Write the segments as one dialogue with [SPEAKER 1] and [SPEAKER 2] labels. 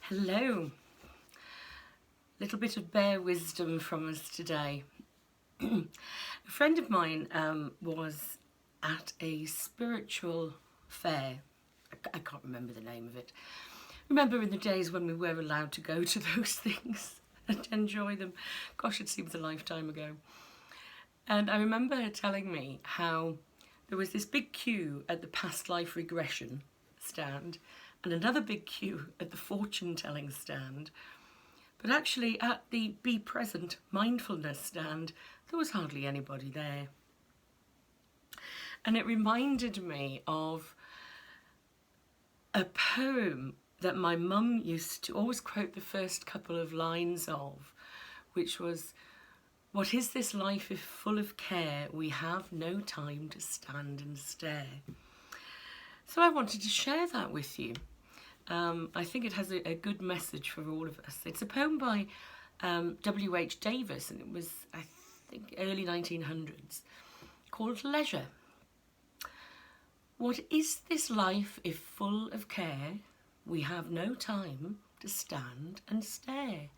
[SPEAKER 1] Hello. Little bit of bear wisdom from us today. A friend of mine was at a spiritual fair. I can't remember the name of it. Remember in the days when we were allowed to go to those things and enjoy them. Gosh, it seems a lifetime ago. And I remember her telling me how there was this big queue at the past life regression stand and another big queue at the fortune telling stand. But actually at the be present mindfulness stand, there was hardly anybody there. And it reminded me of a poem that my mum used to always quote the first couple of lines of, which was, "What is this life if full of care? We have no time to stand and stare." So I wanted to share that with you. I think it has a good message for all of us. It's a poem by W.H. Davis, and it was, I think, early 1900s, called Leisure. What is this life if full of care? We have no time to stand and stare.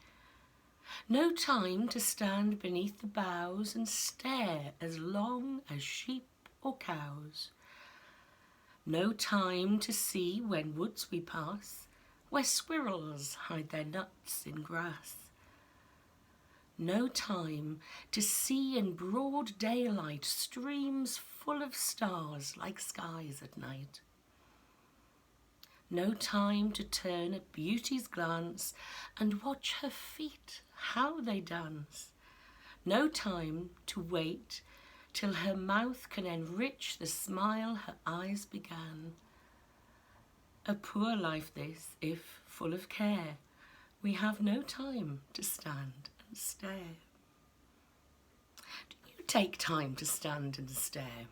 [SPEAKER 1] No time to stand beneath the boughs and stare as long as sheep or cows. No time to see when woods we pass, where squirrels hide their nuts in grass. No time to see in broad daylight streams full of stars like skies at night. No time to turn at beauty's glance and watch her feet, how they dance. No time to wait till her mouth can enrich the smile her eyes began. A poor life this, if full of care, we have no time to stand and stare. Do you take time to stand and stare?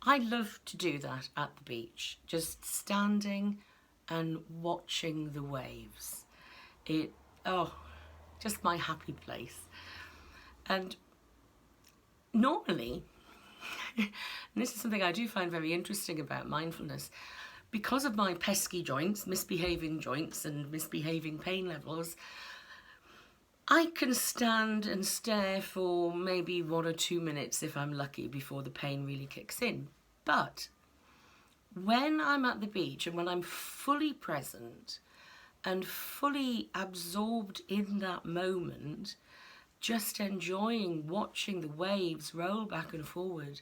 [SPEAKER 1] I love to do that at the beach, just standing and watching the waves. Just my happy place. And normally, and this is something I do find very interesting about mindfulness, because of my pesky joints, misbehaving joints and misbehaving pain levels, I can stand and stare for maybe 1 or 2 minutes if I'm lucky before the pain really kicks in. But when I'm at the beach and when I'm fully present and fully absorbed in that moment, just enjoying watching the waves roll back and forward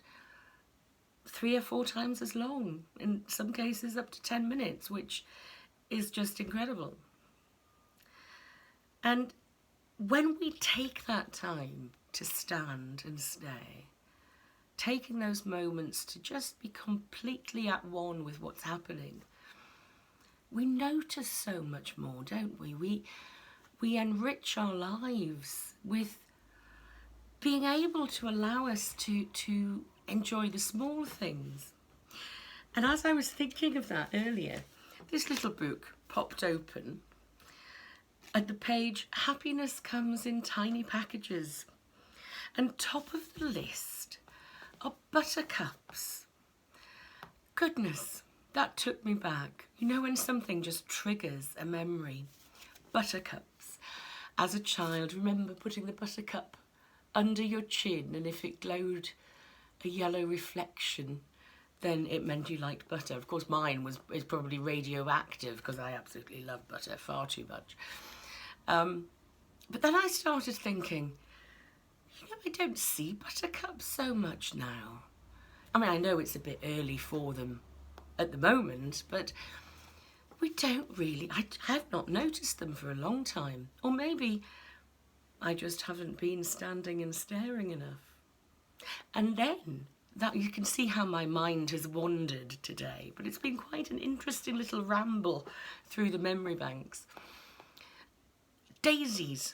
[SPEAKER 1] 3 or 4 times as long, in some cases up to 10 minutes, which is just incredible. And when we take that time to stand and stay, taking those moments to just be completely at one with what's happening, we notice so much more, don't we? We enrich our lives with being able to allow us to enjoy the small things. And as I was thinking of that earlier, this little book popped open. At the page, happiness comes in tiny packages. And top of the list are buttercups. Goodness, that took me back. You know when something just triggers a memory? Buttercups. As a child, remember putting the buttercup under your chin, and if it glowed a yellow reflection, then it meant you liked butter. Of course, mine is probably radioactive because I absolutely love butter far too much. But then I started thinking, I don't see buttercups so much now. I mean, I know it's a bit early for them at the moment, but we don't really, I have not noticed them for a long time. Or maybe I just haven't been standing and staring enough. And then, that you can see how my mind has wandered today, but it's been quite an interesting little ramble through the memory banks. Daisies.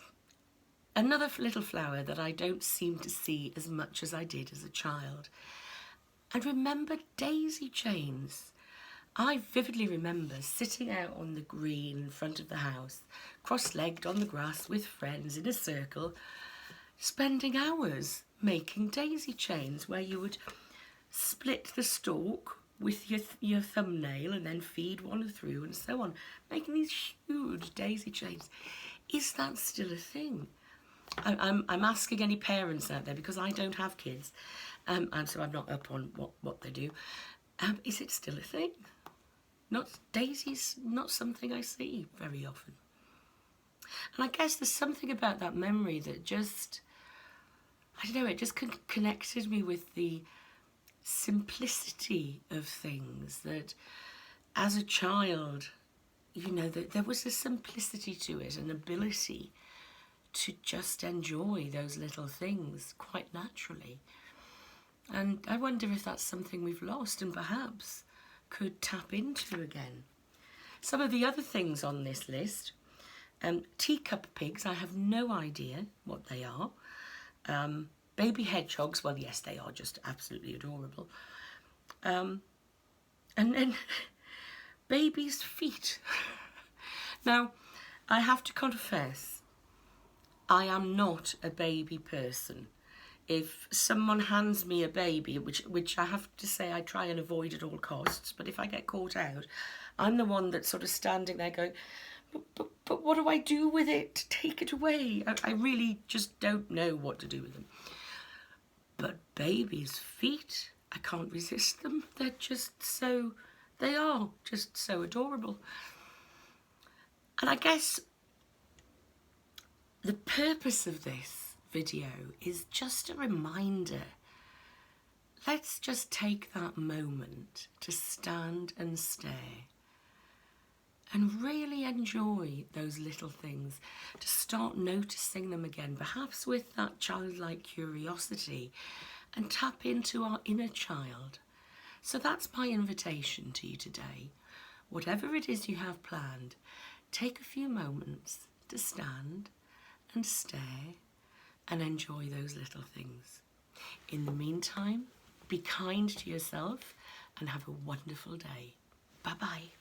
[SPEAKER 1] Another little flower that I don't seem to see as much as I did as a child. And remember daisy chains. I vividly remember sitting out on the green in front of the house, cross-legged on the grass with friends in a circle, spending hours making daisy chains where you would split the stalk with your thumbnail and then feed one through and so on, making these huge daisy chains. Is that still a thing? I'm asking any parents out there, because I don't have kids, and so I'm not up on what they do. Is it still a thing? Daisy's not something I see very often. And I guess there's something about that memory that just, I don't know, it just connected me with the simplicity of things, that as a child, you know, that there was a simplicity to it, an ability to just enjoy those little things quite naturally. And I wonder if that's something we've lost and perhaps could tap into again. Some of the other things on this list, teacup pigs, I have no idea what they are. Baby hedgehogs, well, yes, they are just absolutely adorable. And then baby's feet. Now, I have to confess, I am not a baby person. If someone hands me a baby, which I have to say I try and avoid at all costs, but if I get caught out, I'm the one that's sort of standing there going, but what do I do with it? Take it away. I really just don't know what to do with them. But babies' feet, I can't resist them. They are just so adorable. And I guess the purpose of this video is just a reminder. Let's just take that moment to stand and stare and really enjoy those little things, to start noticing them again, perhaps with that childlike curiosity, and tap into our inner child. So that's my invitation to you today. Whatever it is you have planned, take a few moments to stand and stare and enjoy those little things. In the meantime, be kind to yourself and have a wonderful day. Bye-bye.